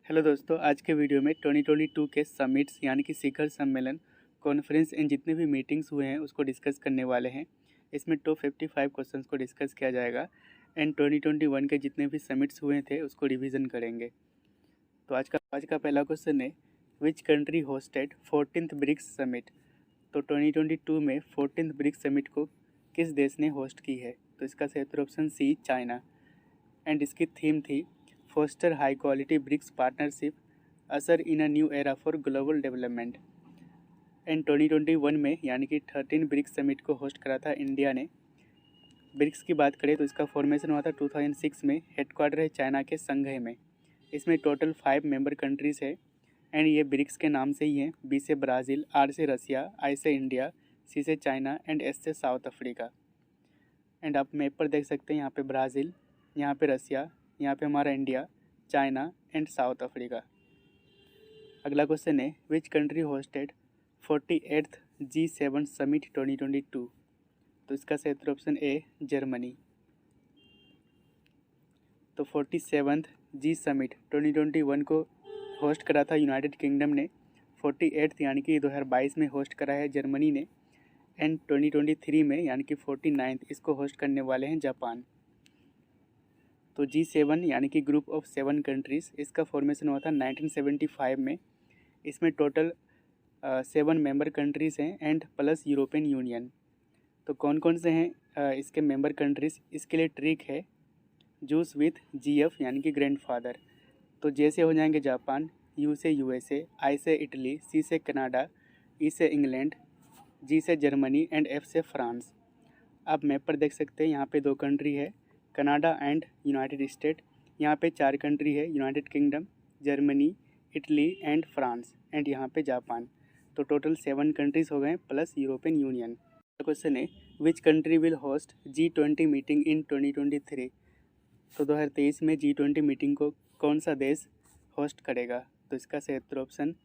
Hello दोस्तों, आज के वीडियो में 2022 के समिट्स यानी कि शिखर सम्मेलन, कॉन्फ्रेंस इन जितने भी मीटिंग्स हुए हैं उसको डिस्कस करने वाले हैं। इसमें टॉप 55 क्वेश्चंस को डिस्कस किया जाएगा एंड 2021 के जितने भी समिट्स हुए थे उसको रिवीजन करेंगे। तो आज का पहला क्वेश्चन है, which country hosted 14th BRICS summit. तो 2022 में 14th ब्रिक्स समिट को किस देश ने होस्ट की है? तो इसका सही उत्तर ऑप्शन सी, चाइना। एंड इसकी थीम थी foster high quality BRICS partnership, usher in a new era for global development. And 2021 में यानी कि 13 ब्रिक्स समिट को होस्ट करा था इंडिया ने। ब्रिक्स की बात करें तो इसका फॉर्मेशन हुआ था 2006 में, हेडक्वार्टर है चाइना के संघाई में। इसमें टोटल 5 मेंबर कंट्रीज़ है एंड ये ब्रिक्स के नाम से ही हैं। बी से ब्राज़ील, आर से रसिया, आई से इंडिया, सी से चाइना एंड एस से साउथ अफ्रीका। एंड आप मैप पर देख सकते हैं, यहाँ पे ब्राज़ील, यहाँ पे रसिया, यहाँ पे हमारा India, China and south Africa. अगला क्वेश्चन है, which country hosted 48th G7 summit 2022। तो इसका सही उत्तर ऑप्शन ए, जर्मनी। तो 47th जी समिट 2021 को होस्ट करा था यूनाइटेड किंगडम ने। 48th यानी कि 2022 में होस्ट करा है जर्मनी ने। एंड 2023 में यानी कि 49th इसको होस्ट करने वाले हैं जापान। तो G7 यानी कि ग्रुप ऑफ 7 कंट्रीज़, इसका फॉर्मेशन हुआ था 1975 में। इसमें टोटल 7 मेंबर कंट्रीज़ हैं एंड प्लस यूरोपियन यूनियन। तो कौन कौन से हैं इसके मेंबर कंट्रीज़? इसके लिए ट्रिक है, जूस विथ GF यानी कि ग्रैंडफादर। तो जे से हो जाएंगे जापान, यू से USA, आई से इटली, सी से कनाडा, ई से इंग्लैंड, जी से जर्मनी एंड एफ से फ्रांस। आप मैप पर देख सकते हैं, यहाँ पे 2 कंट्री है, कनाडा एंड यूनाइटेड स्टेट। यहाँ पे 4 कंट्री है, United kingdom, Germany, Italy and France and यहाँ पे जापान। तो टोटल 7 कंट्रीज़ हो गए प्लस यूरोपियन यूनियन। क्वेश्चन है, which country will host G20 meeting in 2023। तो 2023 में G20 मीटिंग को कौन सा देश होस्ट करेगा? तो इसका सही उत्तर ऑप्शन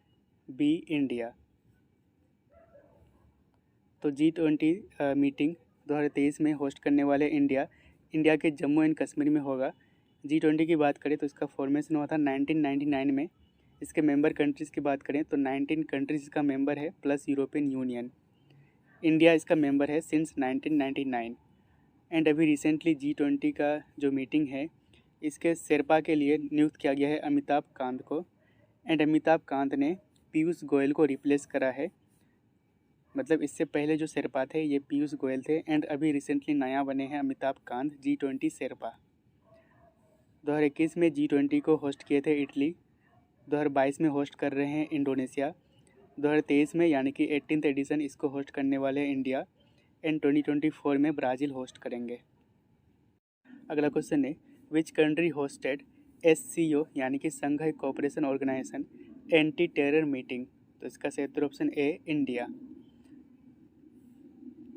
बी, इंडिया। तो G20 मीटिंग 2023 में होस्ट करने वाले इंडिया के जम्मू एंड कश्मीर में होगा। G20 की बात करें तो इसका फॉर्मेशन हुआ था 1999 में। इसके मेंबर कंट्रीज़ की बात करें तो 19 कंट्रीज़ इसका मेंबर है प्लस यूरोपियन यूनियन। इंडिया इसका मेंबर है सिंस 1999। एंड अभी रिसेंटली G20 का जो मीटिंग है इसके शेरपा के लिए नियुक्त किया गया है अमिताभ कांत को। एंड अमिताभ कांत ने पीयूष गोयल को रिप्लेस करा है। मतलब इससे पहले जो शेरपा थे ये पीयूष गोयल थे एंड अभी रिसेंटली नया बने हैं अमिताभ कांत G20 शेरपा। 2021 में G20 को होस्ट किए थे इटली, 2022 में होस्ट कर रहे हैं इंडोनेशिया, 2023 में यानी कि 18th एडिशन इसको होस्ट करने वाले हैं इंडिया एंड 2024 में ब्राज़ील होस्ट करेंगे। अगला क्वेश्चन है, विच कंट्री होस्टेड SCO यानी कि Shanghai cooperation organisation anti terror meeting. तो इसका सही उत्तर ऑप्शन ए, इंडिया।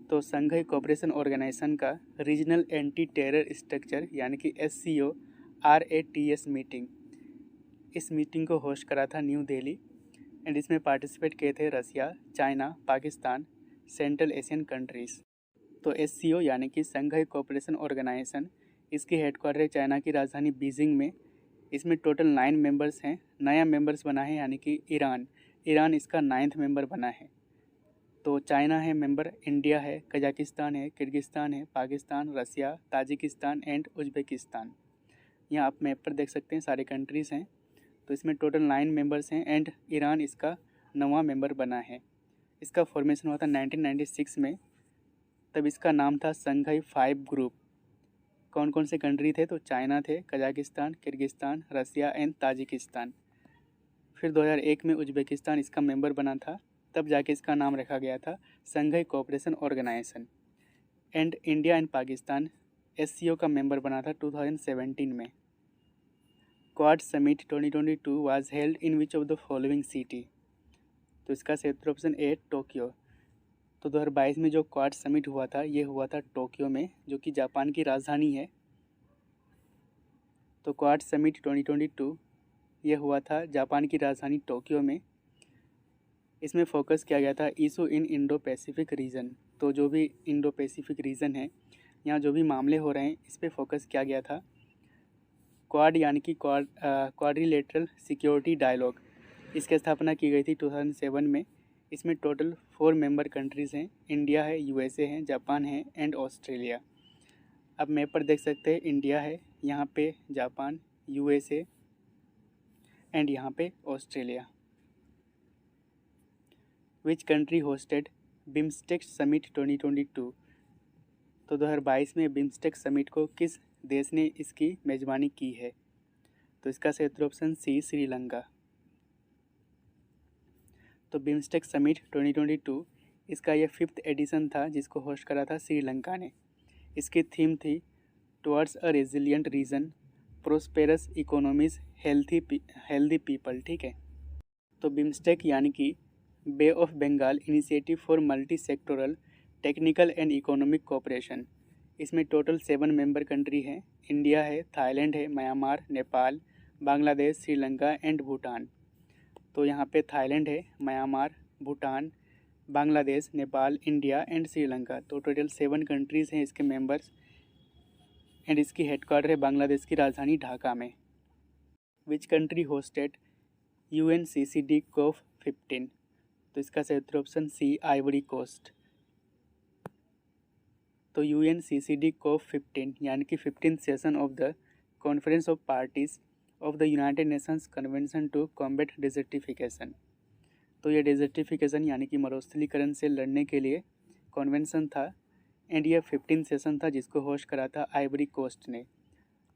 तो संघाई कोऑपरेशन ऑर्गेनाइजेशन का रीजनल एंटी टेरर स्ट्रक्चर यानी कि SCO RATS मीटिंग, इस मीटिंग को होस्ट करा था न्यू दिल्ली एंड इसमें पार्टिसिपेट किए थे Russia, China, Pakistan, central Asian countries. तो SCO यानी कि संघाई कोऑपरेशन ऑर्गेनाइजेशन, इसकी हेडक्वार्टर है चाइना की राजधानी बीजिंग में। इसमें टोटल 9 मेंबर्स हैं। नया मेंबर्स बना है यानी कि ईरान इसका 9th मेंबर बना है। तो चाइना है मेंबर, इंडिया है, कजाकिस्तान है, किर्गिस्तान है, पाकिस्तान, रसिया, ताजिकिस्तान एंड उज्बेकिस्तान। यहाँ आप मैप पर देख सकते हैं सारे कंट्रीज़ हैं। तो इसमें टोटल 9 मेंबर्स हैं एंड ईरान इसका 9वां मेंबर बना है। इसका फॉर्मेशन हुआ था 1996 में, तब इसका नाम था संघाई 5 ग्रुप। कौन कौन से कंट्री थे? तो चाइना थे, Kazakhstan, Kyrgyzstan, Russia and Tajikistan. फिर 2001 में उज्बेकिस्तान इसका मेंबर बना था, तब जाके इसका नाम रखा गया था Shanghai cooperation organisation. And India and Pakistan SCO का मेंबर बना था 2017 में। Quad summit 2022 was held in which of the following city. तो इसका सही उत्तर ऑप्शन ए, टोक्यो। तो 2022 में जो क्वाड समिट हुआ था ये हुआ था टोक्यो में, जो कि जापान की राजधानी है। तो क्वाड समिट 2022 ये हुआ था जापान की राजधानी टोक्यो में। इसमें फोकस किया गया था issue in Indo Pacific reason. तो जो भी इंडो पैसिफिक रीजन है, यहाँ जो भी मामले हो रहे हैं इस पर फोकस किया गया था। क्वाड यानी कि क्वाड्रिलेटरल सिक्योरिटी डायलॉग, इसकी स्थापना की गई थी 2007 में। इसमें टोटल 4 मेंबर कंट्रीज़ हैं, इंडिया है, यूएसए है, जापान है एंड ऑस्ट्रेलिया। अब मैप पर देख सकते हैं इंडिया है, यहाँ पे जापान, यूएसए एंड यहाँ पे ऑस्ट्रेलिया। विच कंट्री होस्टेड बिम्स्टेक समिट 2022? तो 2022 में बिम्स्टेक समिट को किस देश ने इसकी मेज़बानी की है? तो इसका सही उत्तर ऑप्शन सी, श्रीलंका। तो बिम्स्टेक समिट 2022 इसका यह 5th एडिशन था, जिसको होस्ट करा था श्रीलंका ने। इसकी थीम थी towards a resilient region, prosperous economies, healthy people. ठीक है, तो बिम्स्टेक यानी कि bay of Bengal initiative for multi sectoral technical and economic cooperation. इसमें टोटल 7 मेंबर कंट्री हैं, इंडिया है, थाईलैंड है, म्यांमार, नेपाल, बांग्लादेश, श्रीलंका एंड भूटान। तो यहाँ पे थाईलैंड है, Myanmar, Bhutan, Bangladesh, Nepal, India and Sri Lanka. तो टोटल 7 कंट्रीज़ हैं इसके मेंबर्स एंड इसकी हेडक्वार्टर है बांग्लादेश की राजधानी ढाका में। Which country hosted UNCCD COP 15? तो इसका सही उत्तर ऑप्शन सी, आइवरी कोस्ट। तो UNCCD COP 15 यानी कि 15th session of the conference of parties of the United Nations convention to combat desertification. तो ये डेजर्टिफिकेशन यानी कि मरुस्थलीकरण से लड़ने के लिए कॉन्वेंशन था एंड ये 15th सेशन था, जिसको होस्ट करा था आइवरी कोस्ट ने।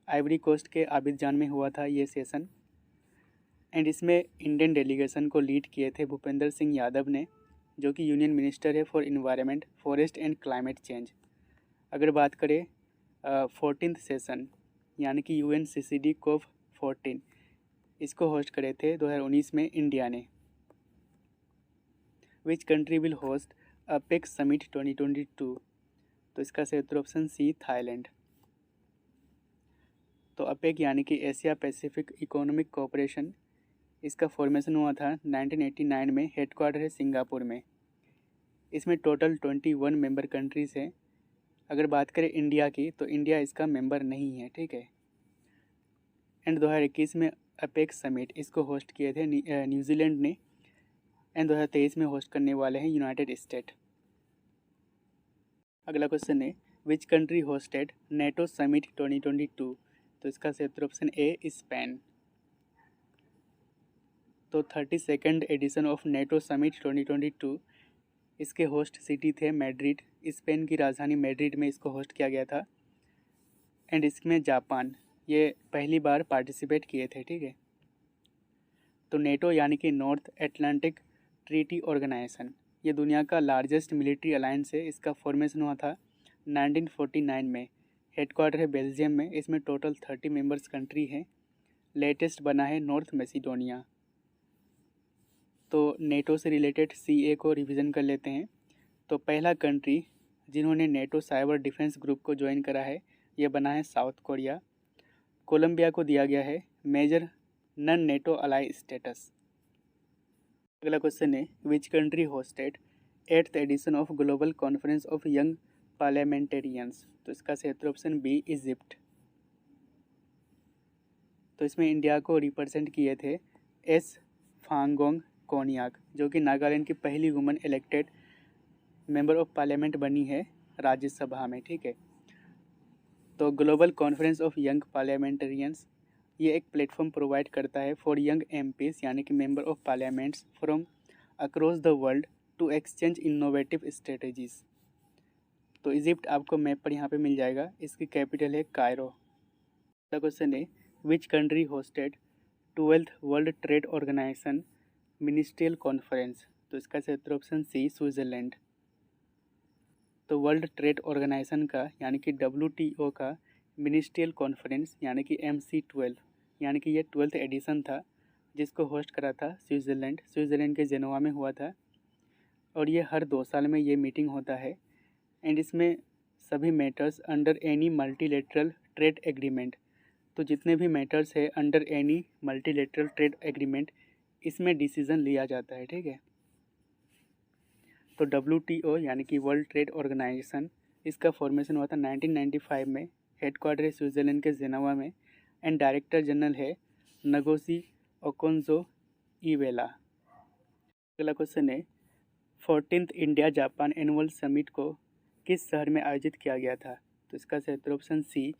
आइवरी कोस्ट के आबिदजान में हुआ था ये सेशन एंड इसमें इंडियन डेलीगेशन को लीड किए थे भूपेंद्र सिंह यादव ने, जो कि यूनियन मिनिस्टर है for environment, forest and climate change. अगर बात करें 14th सेशन यानी कि UNCCD COP 14, इसको होस्ट करे थे 2019 में इंडिया ने। Which country will host APEC summit 2022? तो इसका सही उत्तर ऑप्शन सी, थाईलैंड। तो अपेक यानी कि एशिया पैसिफिक इकोनॉमिक कोऑपरेशन, इसका फॉर्मेशन हुआ था 1989 में, हेडक्वार्टर है सिंगापुर में। इसमें टोटल 21 मेंबर कंट्रीज़ हैं। अगर बात करें इंडिया की, तो इंडिया इसका मेंबर नहीं है। ठीक है, एंड 2021 में अपेक समिट इसको होस्ट किए थे न्यूजीलैंड ने एंड 2023 में होस्ट करने वाले हैं यूनाइटेड स्टेट। अगला क्वेश्चन है which country hosted NATO summit 2022? तो इसका सही उत्तर ऑप्शन ए, स्पेन। तो 32nd addition of NATO summit 2022 इसके होस्ट सिटी थे मैड्रिड, स्पेन की राजधानी मैड्रिड में इसको होस्ट किया गया था एंड इसमें जापान ये पहली बार पार्टिसिपेट किए थे। ठीक है, तो नेटो यानी कि नॉर्थ एटलांटिक ट्रीटी ऑर्गेनाइजेशन, ये दुनिया का लार्जेस्ट मिलिट्री अलायंस है। इसका फॉर्मेशन हुआ था 1949 में, हेडक्वार्टर है बेल्जियम में। इसमें टोटल 30 मेंबर्स कंट्री हैं। लेटेस्ट बना है नॉर्थ मैसिडोनिया। तो नेटो से रिलेटेड CA को रिवीजन कर लेते हैं। तो पहला कंट्री जिन्होंने नेटो साइबर डिफेंस ग्रुप को ज्वाइन करा है, ये बना है साउथ कोरिया। कोलंबिया को दिया गया है major non NATO ally status. अगला क्वेश्चन है which country hosted 8th edition of global conference of young parliamentarians? तो इसका सही उत्तर ऑप्शन बी, इजिप्ट। तो इसमें इंडिया को रिप्रेजेंट किए थे एस फांगोंग कोनियाक, जो कि नागालैंड की पहली woman elected member of parliament बनी है राज्यसभा में। ठीक है, तो global conference of young parliamentarians ये एक प्लेटफॉर्म प्रोवाइड करता है फॉर यंग MPs यानी कि member of parliaments from across the world to exchange innovative strategies. तो इजिप्ट आपको मैप पर यहाँ पे मिल जाएगा, इसकी कैपिटल है कायरो। अगला क्वेश्चन है which country hosted 12th world trade organization ministerial conference? तो इसका सही उत्तर ऑप्शन सी, स्विट्ज़रलैंड। तो वर्ल्ड ट्रेड ऑर्गेनाइजेशन का यानी कि WTO का मिनिस्ट्रियल कॉन्फ्रेंस यानी कि MC12 यानी कि ये 12th एडिशन था, जिसको होस्ट करा था स्विट्ज़रलैंड के जेनोवा में हुआ था और ये हर 2 साल में ये मीटिंग होता है एंड इसमें सभी matters under any multilateral trade agreement, तो जितने भी मैटर्स है under any multilateral trade agreement इसमें डिसीज़न लिया जाता है। ठीक है, तो WTO यानी कि वर्ल्ड ट्रेड ऑर्गेनाइजेशन इसका फॉर्मेशन हुआ था 1995 में, हेडक्वार्टर है स्विट्ज़रलैंड के जेनेवा में। एंड डायरेक्टर जनरल है नगोसी ओकोंजो इवेला। अगला क्वेश्चन है 14th India Japan annual summit को किस शहर में आयोजित किया गया था? तो इसका सही उत्तर option C,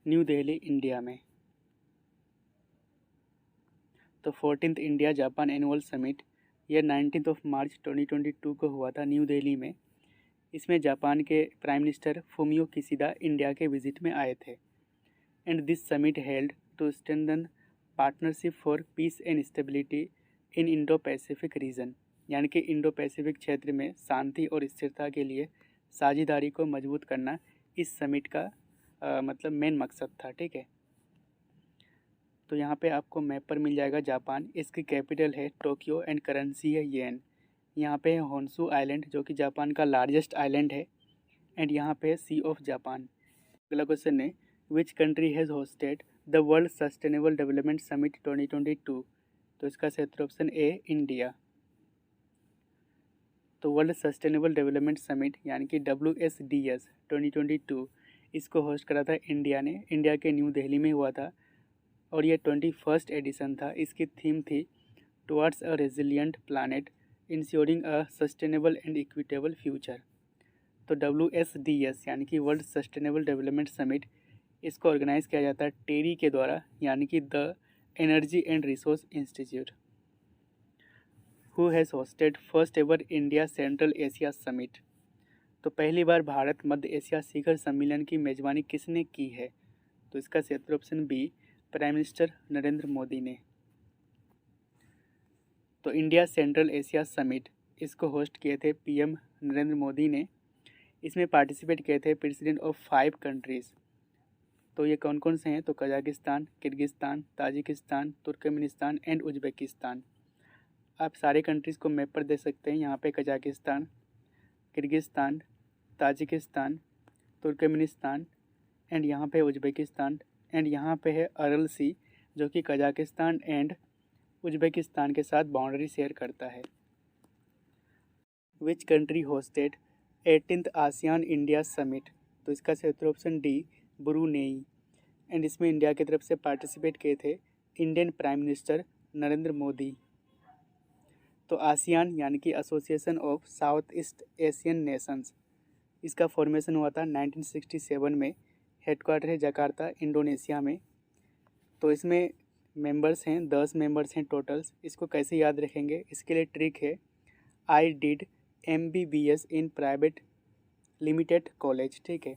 new Delhi, India में। तो 14th India Japan annual summit यह 19 मार्च 2022 को हुआ था न्यू दिल्ली में। इसमें जापान के prime minister Fumio Kishida India के विजिट में आए थे। And this summit held to strengthen partnership for peace and stability in Indo Pacific region, यानी कि इंडो पैसिफिक क्षेत्र में शांति और स्थिरता के लिए साझेदारी को मजबूत करना इस समिट का मतलब मेन मकसद था। ठीक है, तो यहाँ पे आपको मैप पर मिल जाएगा जापान, इसकी कैपिटल है टोक्यो एंड करेंसी है येन। यहाँ पे है होन्शु आइलैंड जो कि जापान का लार्जेस्ट आइलैंड है, एंड यहाँ पे है सी ऑफ जापान। अगला क्वेश्चन है which country has hosted the world sustainable development summit 2022? तो इसका सही उत्तर ऑप्शन ए, इंडिया। तो वर्ल्ड सस्टेनेबल डेवलपमेंट समिट यानी कि WSDS 2022 इसको होस्ट करा था इंडिया ने, इंडिया के न्यू दिल्ली में हुआ था और ये 21st एडिशन था। इसकी थीम थी towards a resilient planet ensuring a sustainable and equitable future. तो WSDS यानी कि वर्ल्ड सस्टेनेबल डेवलपमेंट समिट इसको ऑर्गेनाइज किया जाता है टेरी के द्वारा, यानी कि the energy and resource institute. Who has hosted first ever India central Asia summit? तो पहली बार भारत मध्य एशिया शिखर सम्मेलन की मेजबानी किसने की है? तो इसका सही उत्तर option B, prime minister Narendra Modi ने। तो इंडिया सेंट्रल एशिया समिट इसको होस्ट किए थे PM नरेंद्र मोदी ने। इसमें पार्टिसिपेट किए थे प्रेसिडेंट ऑफ 5 कंट्रीज़। तो ये कौन कौन से हैं? तो Kazakhstan, Kyrgyzstan, Tajikistan, Turkmenistan and Uzbekistan. आप सारे कंट्रीज़ को मैप पर देख सकते हैं। यहाँ पे Kazakhstan, Kyrgyzstan, Tajikistan, Turkmenistan and यहाँ पे उज्बेकिस्तान, एंड यहाँ पे है अरल सी जो कि कजाकिस्तान एंड उज्बेकिस्तान के साथ बाउंड्री शेयर करता है। Which country hosted 18th ASEAN India summit? तो इसका सही उत्तर ऑप्शन डी, ब्रूनेई। एंड इसमें इंडिया की तरफ से पार्टिसिपेट किए थे Indian prime minister Narendra Modi. तो आसियान यानी कि association of south east Asian Nations, इसका फॉर्मेशन हुआ था 1967 में। हेडक्वार्टर है जकार्ता, इंडोनेशिया में। तो इसमें मेंबर्स हैं 10 मेंबर्स हैं टोटल्स। इसको कैसे याद रखेंगे, इसके लिए ट्रिक है I did MBBS in private limited college. ठीक है,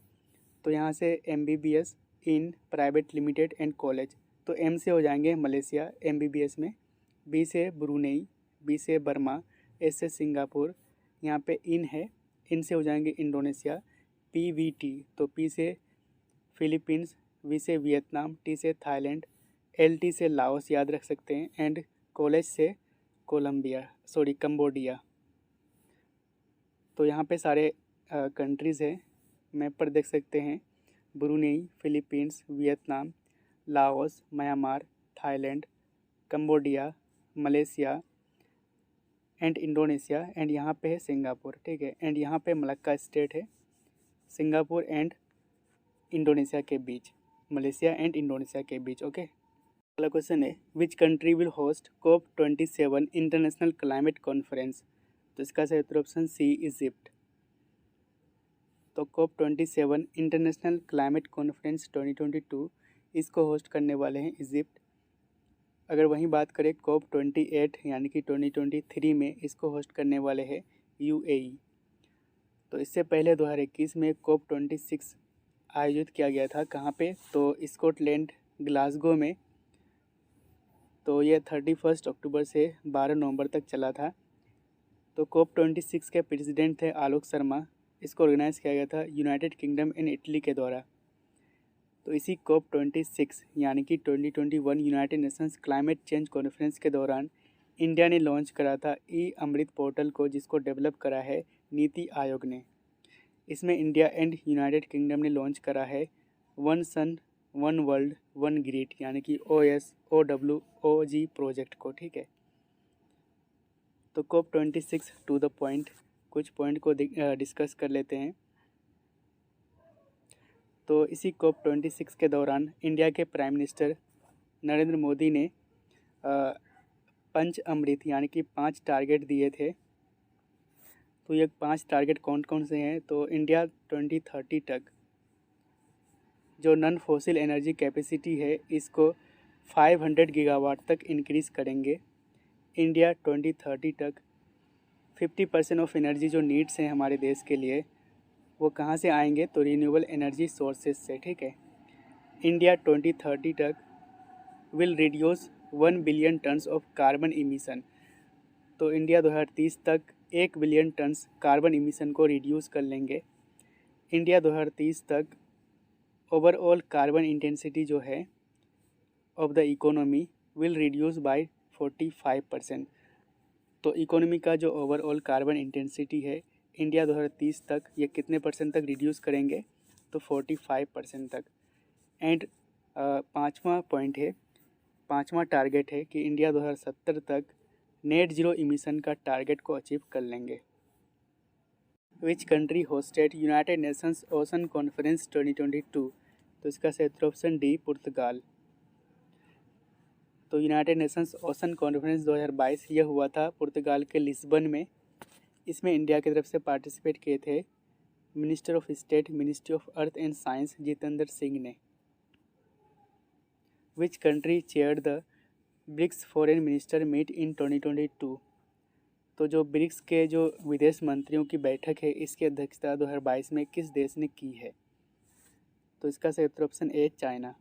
तो यहाँ से MBBS in private limited and college. तो M से हो जाएंगे मलेशिया MBBS में, B से ब्रूनेई, B से बर्मा, S से सिंगापुर, यहाँ पे इन है, इन से हो जाएंगे इंडोनेशिया, PVT तो P से फिलीपींस, V से वियतनाम, T से थाईलैंड, LT से लाओस याद रख सकते हैं, एंड कॉलेज से कंबोडिया। तो यहाँ पे सारे कंट्रीज़ हैं, मैप पर देख सकते हैं। Brunei, Philippines, Vietnam, Laos, Myanmar, Thailand, Cambodia, Malaysia and Indonesia, and यहाँ पे है सिंगापुर। ठीक है, एंड यहाँ पे मलक्का स्टेट है, सिंगापुर एंड इंडोनेशिया के बीच, मलेशिया एंड इंडोनेशिया के बीच। ओके, अगला क्वेश्चन है which country will host COP27 international climate conference? तो इसका सही उत्तर ऑप्शन सी, इजिप्ट। तो COP27 इंटरनेशनल क्लाइमेट कॉन्फ्रेंस 2022 इसको होस्ट करने वाले हैं इजिप्ट। अगर वहीं बात करें COP28 यानी कि 2023 में इसको होस्ट करने वाले हैं UAE। तो इससे पहले 2021 में COP26 आयोजित किया गया था, कहाँ पे? तो स्कॉटलैंड, ग्लासगो में। तो ये 31 अक्टूबर से 12 नवंबर तक चला था। तो COP26 के प्रेसिडेंट थे आलोक शर्मा। इसको ऑर्गेनाइज़ किया गया था यूनाइटेड किंगडम एंड इटली के द्वारा। तो इसी COP26 यानी कि 2021 United Nations climate change conference के दौरान इंडिया ने लॉन्च करा था अमृत पोर्टल को, जिसको डेवलप करा है नीति आयोग ने। इसमें इंडिया एंड यूनाइटेड किंगडम ने लॉन्च करा है one sun one world one grid यानी कि OSOWOG प्रोजेक्ट को। ठीक है, तो COP26 टू द पॉइंट, कुछ पॉइंट को डिस्कस कर लेते हैं। तो इसी COP26 के दौरान इंडिया के प्राइम मिनिस्टर नरेंद्र मोदी ने पंच अमृत यानी कि 5 टारगेट दिए थे। तो ये 5 टारगेट कौन कौन से हैं? तो इंडिया 2030 तक जो नॉन फॉसिल एनर्जी कैपेसिटी है इसको 500 गीगावाट तक इंक्रीज़ करेंगे। इंडिया 2030 तक 50% ऑफ एनर्जी जो नीड्स हैं हमारे देश के लिए वो कहाँ से आएंगे? तो रिन्यूएबल एनर्जी सोर्सेज से, ठीक है। इंडिया 2030 तक will reduce 1 billion tons of carbon emission. तो इंडिया 2030 तक 1 बिलियन टन्स कार्बन इमिशन को रिड्यूस कर लेंगे। इंडिया 2030 तक ओवरऑल कार्बन इंटेंसिटी जो है of the economy will reduce by 45%। तो इकोनॉमी का जो ओवरऑल कार्बन इंटेंसिटी है इंडिया 2030 तक ये कितने परसेंट तक रिड्यूस करेंगे? तो 45% तक। एंड पाँचवा टारगेट है कि इंडिया 2070 तक नेट जीरो इमिशन का टारगेट को अचीव कर लेंगे। विच country hosted United Nations ocean conference 2022? तो इसका सही उत्तर ऑप्शन डी, पुर्तगाल। तो यूनाइटेड नेशंस ओशन कॉन्फ्रेंस 2022 यह हुआ था पुर्तगाल के लिस्बन में। इसमें इंडिया की तरफ से पार्टिसिपेट किए थे minister of state ministry of earth and science Jitendra Singh ने। Which country chaired the BRICS foreign minister meet in 2022? तो जो ब्रिक्स के जो विदेश मंत्रियों की बैठक है इसकी अध्यक्षता 2022 में किस देश ने की है? तो इसका सही उत्तर ऑप्शन ए, चाइना।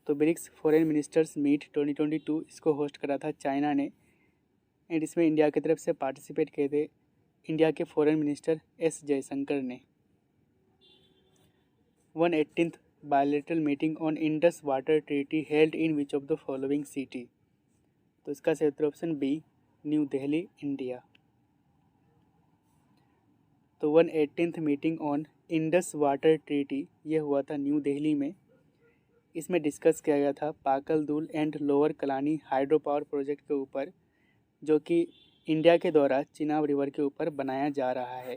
तो ब्रिक्स फॉरेन मिनिस्टर्स मीट 2022 इसको होस्ट करा था चाइना ने। एंड इसमें इंडिया की तरफ से पार्टिसिपेट किए थे इंडिया के फॉरेन मिनिस्टर एस जयशंकर ने। 118th bilateral meeting on Indus water treaty held in which of the following city? तो इसका सही उत्तर option B, new Delhi, India. तो 118th meeting on Indus water treaty ये हुआ था न्यू दिल्ली में। इसमें डिस्कस किया गया था Pakal Dul and lower Kalnai hydro power project के ऊपर जो कि इंडिया के द्वारा चिनाब रिवर के ऊपर बनाया जा रहा है।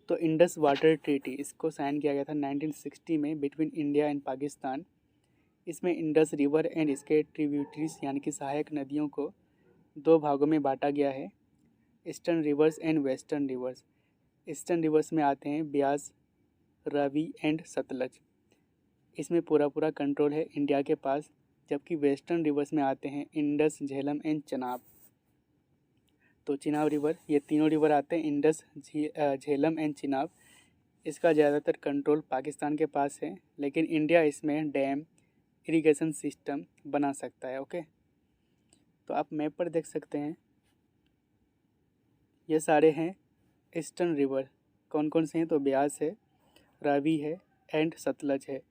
तो इंडस वाटर ट्रीटी इसको साइन किया गया था 1960 में बिटवीन इंडिया एंड पाकिस्तान। इसमें इंडस रिवर एंड इसके ट्रिब्यूटरीज यानी कि सहायक नदियों को 2 भागों में बांटा गया है, eastern reverse and western rivers. Eastern reverse में आते हैं ब्यास, रावी एंड सतलज। इसमें पूरा कंट्रोल है इंडिया के पास। जबकि वेस्टर्न रिवर्स में आते हैं इंडस, झेलम एंड चनाब। तो चिनाब रिवर, ये तीनों रिवर आते हैं इंडस, झेलम एंड चिनाब। इसका ज़्यादातर कंट्रोल पाकिस्तान के पास है, लेकिन इंडिया इसमें डैम, इरिगेशन सिस्टम बना सकता है। ओके, तो आप मैप पर देख सकते हैं ये सारे हैं ईस्टर्न रिवर। कौन कौन से हैं? तो ब्यास है, रावी है एंड सतलज है।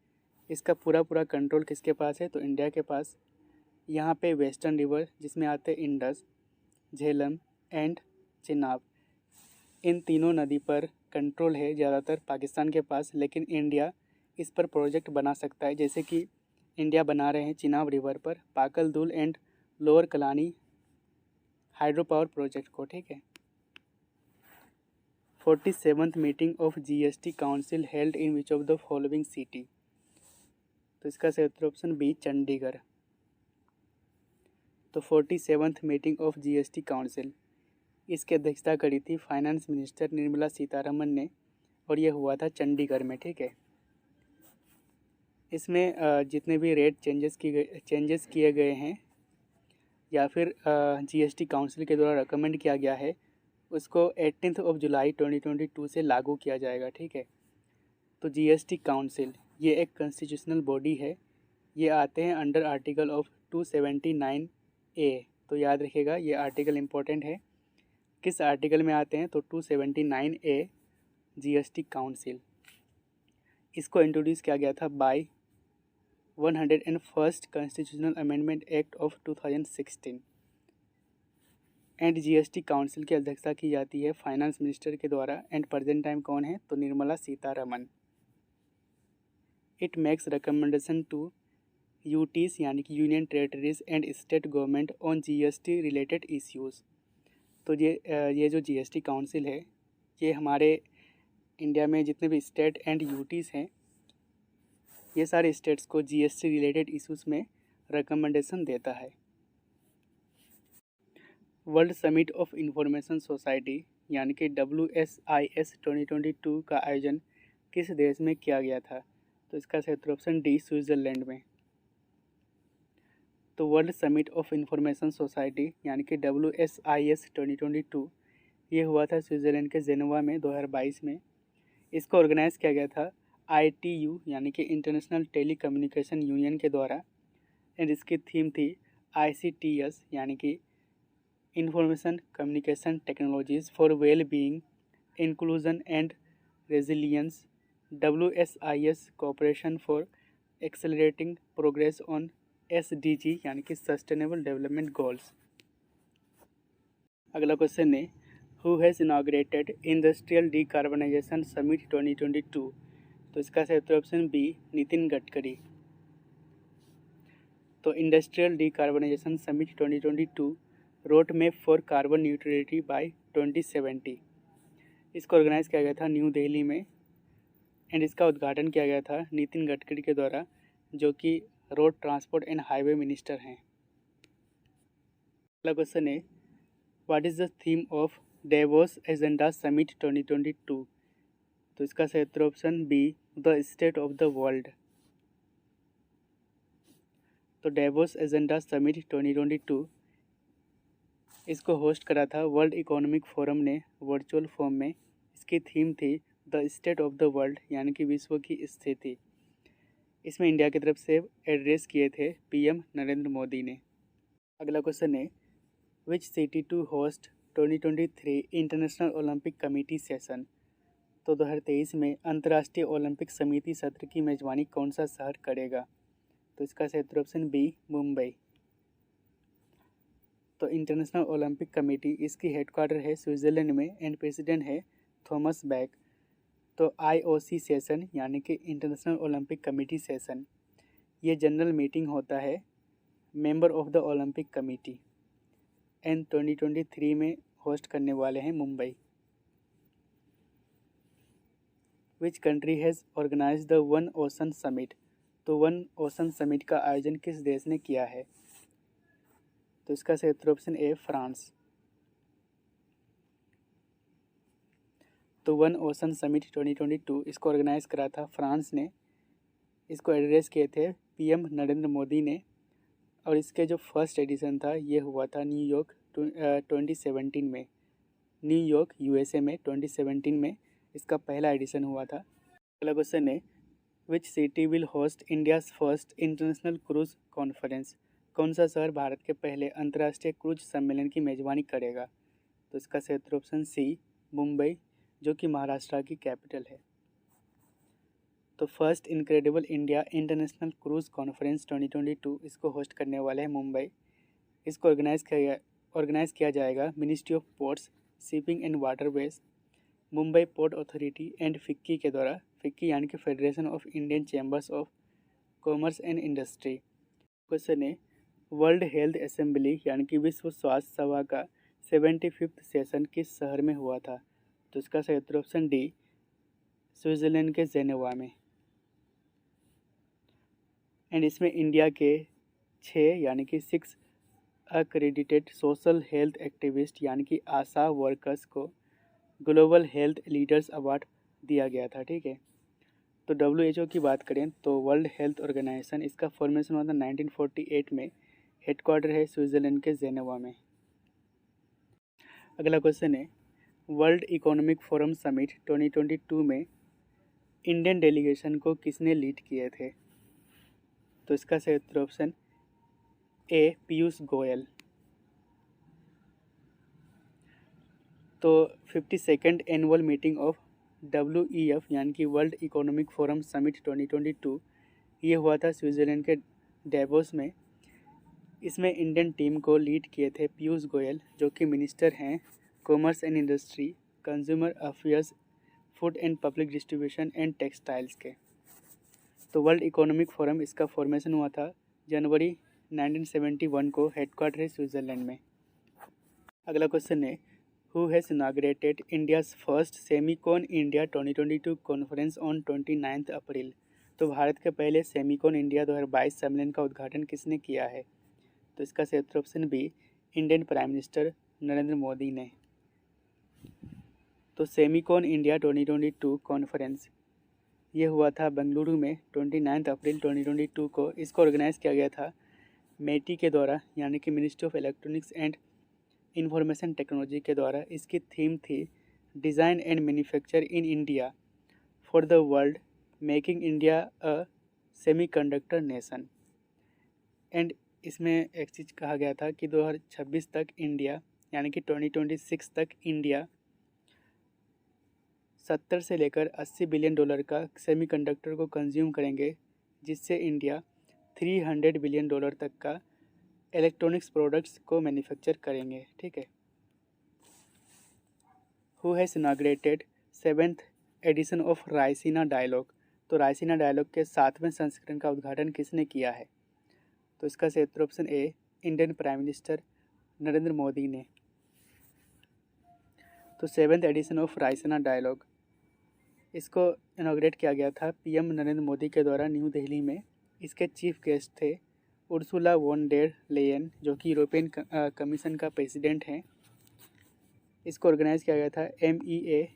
इसका पूरा कंट्रोल किसके पास है? तो इंडिया के पास। यहाँ पे वेस्टर्न रिवर जिसमें आते हैं इंडस, झेलम एंड चिनाब, इन तीनों नदी पर कंट्रोल है ज़्यादातर पाकिस्तान के पास, लेकिन इंडिया इस पर प्रोजेक्ट बना सकता है। जैसे कि इंडिया बना रहे हैं चिनाब रिवर पर Pakal Dul and lower Kalnai hydro power project को, ठीक है। 47th meeting of GST council held in which of the following city? तो इसका सही उत्तर ऑप्शन बी, चंडीगढ़। तो 47th meeting of GST council इसकी अध्यक्षता करी थी फाइनेंस मिनिस्टर निर्मला सीतारमन ने और यह हुआ था चंडीगढ़ में, ठीक है। इसमें जितने भी रेट चेंजेस किए गए हैं या फिर जीएसटी काउंसिल के द्वारा रिकमेंड किया गया है उसको 18 जुलाई 2022 से लागू किया जाएगा, ठीक है। तो जीएसटी काउंसिल ये एक कॉन्स्टिट्यूशनल बॉडी है। ये आते हैं अंडर आर्टिकल ऑफ 279A। तो याद रखिएगा ये आर्टिकल इम्पोर्टेंट है। किस आर्टिकल में आते हैं? तो 279A जीएसटी काउंसिल। इसको इंट्रोड्यूस किया गया था by 101st constitutional amendment act of 2016। And GST council की अध्यक्षता की जाती है फाइनेंस मिनिस्टर के द्वारा। एंड प्रेजेंट टाइम कौन है? तो Nirmala Sitharaman. It makes recommendation to UTs यानी कि union territories and state government on GST related issues. तो ये जो जीएसटी काउंसिल है ये हमारे इंडिया में जितने भी स्टेट एंड यूटीज़ हैं ये सारे स्टेट्स को जीएसटी रिलेटेड इश्यूज में रिकमेंडेशन देता है। World summit of information society यानी कि WSIS 2022 का आयोजन किस देश में किया गया था? तो इसका सही उत्तर ऑप्शन डी, स्विट्ज़रलैंड में। तो world summit of information society यानी कि WSIS 2022 ये हुआ था स्विट्ज़रलैंड के जेनेवा में 2022 में। इसको ऑर्गेनाइज़ किया गया था ITU यानी कि इंटरनेशनल टेली कम्युनिकेशन यूनियन के द्वारा, एंड इसकी थीम थी ICTS यानी कि information communication technologies for well being, inclusion and resilience, WSIS cooperation for accelerating progress on SDG यानी कि सस्टेनेबल डेवलपमेंट गोल्स। अगला क्वेश्चन है, who has inaugurated industrial decarbonization summit 2022? तो इसका सही उत्तर ऑप्शन बी, नितिन गडकरी। तो industrial decarbonization summit 2022 road map for carbon neutrality by 2070 इसको ऑर्गेनाइज किया गया था न्यू दिल्ली में, एंड इसका उद्घाटन किया गया था नितिन गडकरी के द्वारा, जो कि road transport and highway minister हैं। अगला क्वेश्चन है, what is the theme of Davos agenda summit 2022? तो इसका सही उत्तर option B, the state of the world. तो डेवोस एजेंडा समिट 2022 इसको होस्ट करा था वर्ल्ड इकोनॉमिक फोरम ने वर्चुअल फॉर्म में। इसकी थीम थी the state of the world यानी कि विश्व की स्थिति। इसमें इंडिया की तरफ से एड्रेस किए थे PM नरेंद्र मोदी ने। अगला क्वेश्चन है, which city to host 2023 international Olympic committee session? तो 2023 में अंतर्राष्ट्रीय ओलंपिक समिति सत्र की मेजबानी कौन सा शहर करेगा? तो इसका सही उत्तर ऑप्शन बी, मुंबई। तो इंटरनेशनल ओलंपिक कमेटी इसकी हेडक्वार्टर है स्विट्ज़रलैंड में, एंड प्रेसिडेंट है थॉमस बैक। तो IOC सेशन यानी कि इंटरनेशनल ओलंपिक कमेटी सेशन, ये जनरल मीटिंग होता है member of the Olympic committee, and 2023 में होस्ट करने वाले हैं Mumbai. Which country has organize the one ocean summit? तो वन ओशन समिट का आयोजन किस देश ने किया है? तो इसका सही उत्तर ऑप्शन ए, फ्रांस। तो वन ओशन समिट 2022 इसको ऑर्गेनाइज करा था फ्रांस ने। इसको एड्रेस किए थे PM नरेंद्र मोदी ने, और इसके जो फर्स्ट एडिशन था ये हुआ था न्यूयॉर्क 2017 में, न्यूयॉर्क USA में 2017 में इसका पहला एडिशन हुआ था। अगला क्वेश्चन है, which city will host India's first international cruise conference? कौन सा शहर भारत के पहले अंतर्राष्ट्रीय क्रूज सम्मेलन की मेजबानी करेगा? तो इसका सही उत्तर ऑप्शन सी, मुंबई, जो कि महाराष्ट्र की कैपिटल है। तो first incredible India international cruise conference 2022 इसको होस्ट करने वाले हैं मुंबई। इसको ऑर्गेनाइज किया जाएगा ministry of ports, shipping and waterways, Mumbai port authority and FICCI के द्वारा। फिक्की यानी कि federation of Indian chambers of commerce and industry. Question है, वर्ल्ड हेल्थ असेंबली यानी कि विश्व स्वास्थ्य सभा का 75वां सेशन किस शहर में हुआ था? तो इसका सही उत्तर ऑप्शन डी, स्विट्ज़रलैंड के जेनेवा में, एंड इसमें इंडिया के 6 यानी कि 6 अक्रेडिटेड सोशल हेल्थ एक्टिविस्ट यानी कि आशा वर्कर्स को ग्लोबल हेल्थ लीडर्स अवार्ड दिया गया था। ठीक है, तो WHO की बात करें तो वर्ल्ड हेल्थ ऑर्गेनाइजेशन इसका फॉर्मेशन हुआ था 1948 में, हेडक्वार्टर है स्विट्ज़रलैंड के जेनेवा में। अगला क्वेश्चन है, वर्ल्ड इकोनॉमिक फोरम समिट 2022 में इंडियन डेलीगेशन को किसने लीड किए थे? तो इसका सही उत्तर ऑप्शन ए, पीयूष गोयल। तो 52nd annual meeting of WEF यानी कि वर्ल्ड इकोनॉमिक फोरम समिट 2022 ये हुआ था स्विट्ज़रलैंड के डेवोस में। इसमें इंडियन टीम को लीड किए थे पीयूष गोयल, जो कि मिनिस्टर हैं commerce and industry, consumer affairs, food and public distribution and textiles के। तो वर्ल्ड इकोनॉमिक फोरम इसका फॉर्मेशन हुआ था जनवरी 1971 को, हेडक्वार्टर है स्विट्ज़रलैंड में। अगला क्वेश्चन है, who has inaugurated India's first Semicon India 2022 conference on 29 अप्रैल? तो भारत के पहले सेमिकॉन इंडिया 2022 सम्मेलन का उद्घाटन किसने किया है? तो इसका सही उत्तर option B, Indian prime minister Narendra Modi ने। तो सेमिकॉन इंडिया 2022 कॉन्फ्रेंस ये हुआ था बेंगलुरु में 29 अप्रैल 2022 को। इसको ऑर्गेनाइज़ किया गया था मेटी के द्वारा, यानी कि ministry of electronics and information technology के द्वारा। इसकी थीम थी design and manufacture in India for the world, making India a semiconductor nation. And इसमें एक चीज़ कहा गया था कि 2026 तक इंडिया, यानी कि 2026 तक इंडिया 70 से लेकर 80 बिलियन डॉलर का सेमीकंडक्टर को कंज्यूम करेंगे, जिससे इंडिया 300 बिलियन डॉलर तक का इलेक्ट्रॉनिक्स प्रोडक्ट्स को मैन्युफैक्चर करेंगे। ठीक है। Who has inaugurated 7th edition of Raisina dialogue? तो रायसीना डायलॉग के 7वें संस्करण का उद्घाटन किसने किया है? तो इसका सही उत्तर option A, Indian prime minister Narendra Modi ने। तो 7th edition of Raisina dialogue इसको इनॉग्रेट किया गया था पीएम नरेंद्र मोदी के द्वारा न्यू दिल्ली में। इसके चीफ गेस्ट थे उर्सुला वॉन डेर लेयन, जो कि यूरोपियन कमीशन का प्रेसिडेंट हैं। इसको ऑर्गेनाइज़ किया गया था MEA,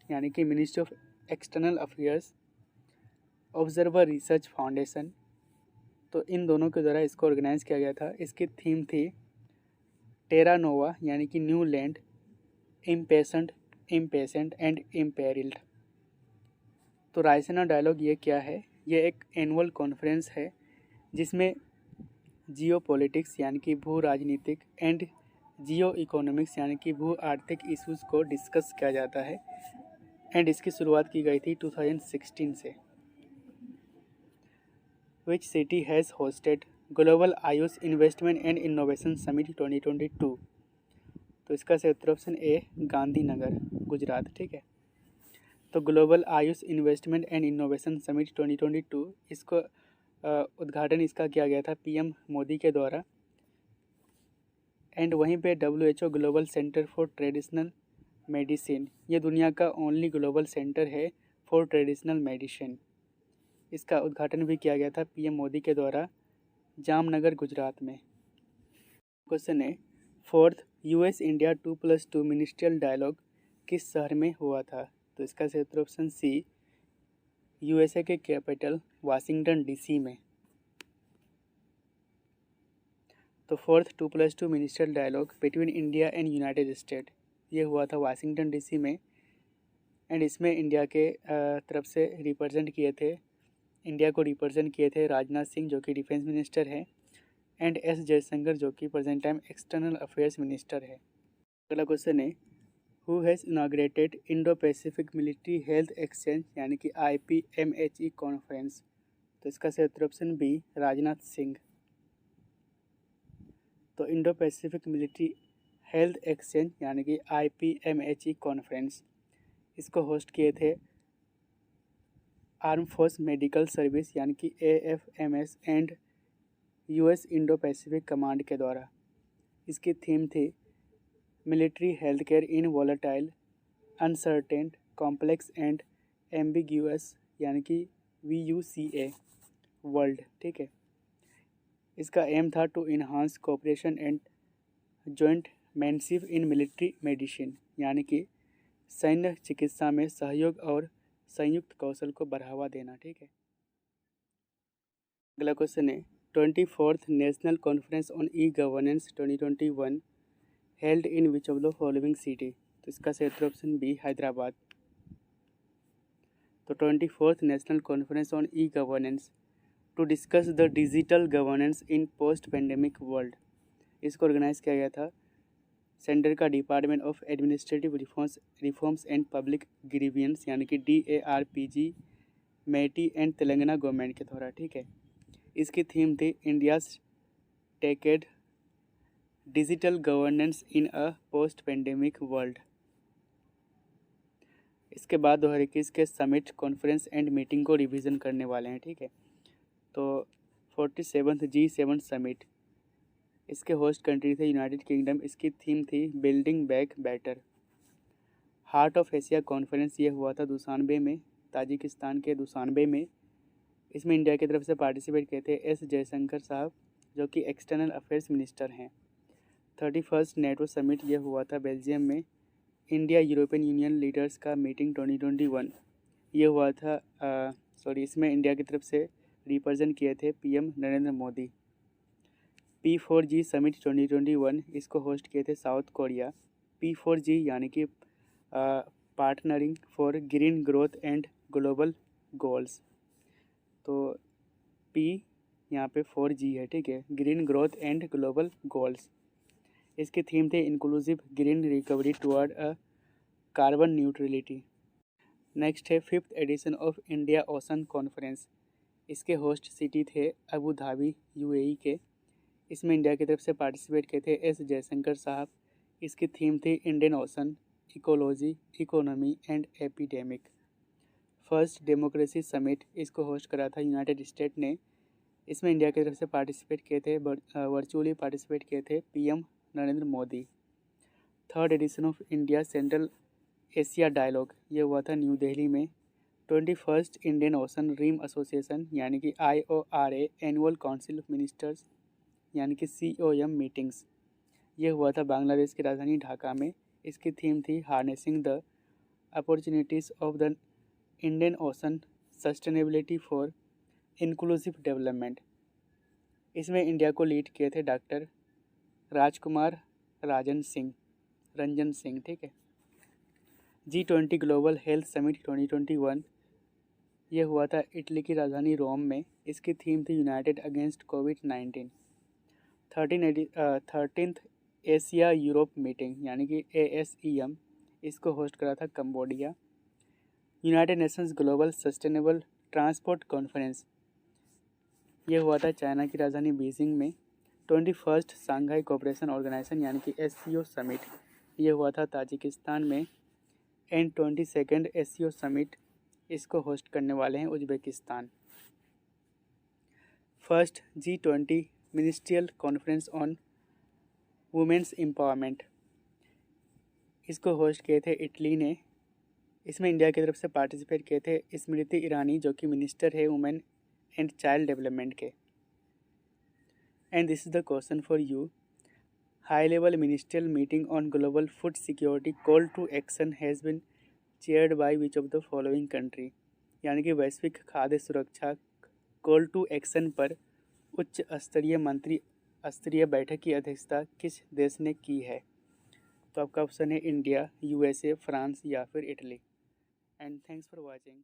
यानी कि ministry of external affairs, observer research foundation. तो इन दोनों के द्वारा इसको ऑर्गेनाइज़ किया गया था। इसकी थीम थी टेरा नोवा, यानी कि न्यू लैंड, इम्पेशेंट एंड इम्पेरिल्ड। तो रायसीना डायलॉग ये क्या है? ये एक एनुअल कॉन्फ्रेंस है जिसमें जियो पॉलिटिक्स, यानी कि भू राजनीतिक, एंड जियो इकोनॉमिक्स, यानी कि भू आर्थिक इश्यूज़ को डिस्कस किया जाता है। एंड इसकी शुरुआत की गई थी 2016 से। Which city has hosted global Ayush investment and innovation summit 2022? तो इसका सही उत्तर ऑप्शन ए, गांधीनगर, गुजरात। ठीक है। तो global Ayush investment and innovation summit 2022 इसको उद्घाटन इसका किया गया था पीएम मोदी के द्वारा। एंड वहीं पे WHO global centre for traditional medicine, ये दुनिया का ओनली ग्लोबल सेंटर है फॉर ट्रेडिशनल मेडिसिन। इसका उद्घाटन भी किया गया था पीएम मोदी के द्वारा जामनगर, गुजरात में। क्वेश्चन है, 4th US India 2+2 ministerial dialogue किस शहर में हुआ था? तो इसका सही उत्तर ऑप्शन सी, USA के कैपिटल वाशिंगटन DC में। तो 4th 2+2 ministerial dialogue between India and United State ये हुआ था वाशिंगटन DC में। एंड इसमें इंडिया के तरफ से रिप्रेजेंट किए थे, इंडिया को रिप्रेजेंट किए थे राजनाथ सिंह, जो कि डिफेंस मिनिस्टर हैं, एंड S जयशंकर, जो कि present time external affairs minister है। अगला क्वेश्चन है, who has inaugurated Indo Pacific military health exchange, यानी कि IPMHE कॉन्फ्रेंस? तो इसका सही उत्तर ऑप्शन बी, राजनाथ सिंह। तो Indo Pacific military health exchange, यानी कि IPMHE कॉन्फ्रेंस इसको होस्ट किए थे आर्म फोर्स मेडिकल सर्विस, यानी कि AFMS and US Indo Pacific command के द्वारा। इसकी थीम थी military health care in volatile, uncertain, complex and ambiguous, यानी कि VUCA वर्ल्ड। ठीक है। इसका एम था to enhance cooperation and jointmanship in military medicine, यानी कि सैन्य चिकित्सा में सहयोग और संयुक्त कौशल को बढ़ावा देना। ठीक है। अगला क्वेश्चन है, 24th national conference on e governance 2021 held in which of the following city? तो इसका सही उत्तर ऑप्शन बी, हैदराबाद। तो 24th national conference on e governance to discuss the digital governance in post pandemic world इसको ऑर्गेनाइज किया गया था सेंटर का department of administrative reforms and public grievances, यानी कि DARPG, MeitY and Telangana government के द्वारा। ठीक है। इसकी थीम थी इंडियाज टेकेड डिजिटल गवर्नेंस इन अ पोस्ट पेंडेमिक वर्ल्ड। इसके बाद 2021 के समिट, कॉन्फ्रेंस एंड मीटिंग को रिवीजन करने वाले हैं। ठीक है। तो 47th G7 समिट इसके होस्ट कंट्री थे यूनाइटेड किंगडम। इसकी थीम थी building back better. Heart of Asia conference ये हुआ था दुशानबे में, ताजिकिस्तान के दुशानबे में। इसमें इंडिया की तरफ से पार्टिसिपेट किए थे एस जयशंकर साहब, जो कि एक्सटर्नल अफेयर्स मिनिस्टर हैं। 31st नेटो समिट ये हुआ था बेल्जियम में। इंडिया यूरोपियन यूनियन लीडर्स का मीटिंग 2021 ये हुआ था। इसमें इंडिया की तरफ से रिप्रेजेंट किए थे PM Narendra Modi. P4G summit 2021 इसको होस्ट किए थे साउथ कोरिया। P4G यानी कि partnering for green growth and global goals. तो P यहाँ पे 4G है, ठीक है, green growth and global goals. इसके थीम थे inclusive green recovery toward a carbon neutrality. Next है 5th edition of India ocean conference. इसके होस्ट सिटी थे अबू धाबी UAE के। इसमें इंडिया की तरफ से पार्टिसिपेट किए थे एस जयशंकर साहब। इसकी थीम थी Indian ocean, ecology, economy and epidemic. First democracy summit इसको होस्ट करा था यूनाइटेड स्टेट ने। इसमें इंडिया की तरफ से पार्टिसिपेट किए थे, वर्चुअली पार्टिसिपेट किए थे PM Narendra Modi. Third edition of India central Asia dialogue ये हुआ था न्यू दिल्ली में। 21st Indian ocean rim association यानी कि IORA annual council of ministers यानी कि COM मीटिंग्स ये हुआ था बांग्लादेश की राजधानी ढाका में। इसकी थीम थी harnessing the opportunities of the Indian ocean, sustainability for inclusive development. इसमें इंडिया को लीड किए थे डॉक्टर राजकुमार रंजन सिंह, ठीक है। G20 ग्लोबल हेल्थ समिट 2021 ये हुआ था इटली की राजधानी रोम में। इसकी थीम थी यूनाइटेड अगेंस्ट कोविड-19। 13th एशिया यूरोप मीटिंग यानी कि ASEM इसको होस्ट करा था Cambodia. United Nations global sustainable transport conference ये हुआ था चाइना की राजधानी बीजिंग में। 21st शंघाई कोऑपरेशन ऑर्गेनाइजेशन यानी कि SCO समिट ये हुआ था ताजिकिस्तान में। एंड 22nd SCO समिट इसको होस्ट करने वाले हैं Uzbekistan. First G20 ministerial conference on women's empowerment इसको होस्ट किए थे इटली ने। इसमें इंडिया की तरफ से पार्टिसिपेट किए थे स्मृति ईरानी, जो कि मिनिस्टर है वुमेन एंड चाइल्ड डेवलपमेंट के। And this is the question for you. High level ministerial meeting on global food security call to action has bin chaired by which of the following country. यानी कि वैश्विक खाद्य सुरक्षा call to action पर उच्च स्तरीय मंत्री स्तरीय बैठक की अध्यक्षता किस देश ने की है। तो आपका ऑप्शन है इंडिया, USA, फ्रांस या फिर Italy. And thanks for watching.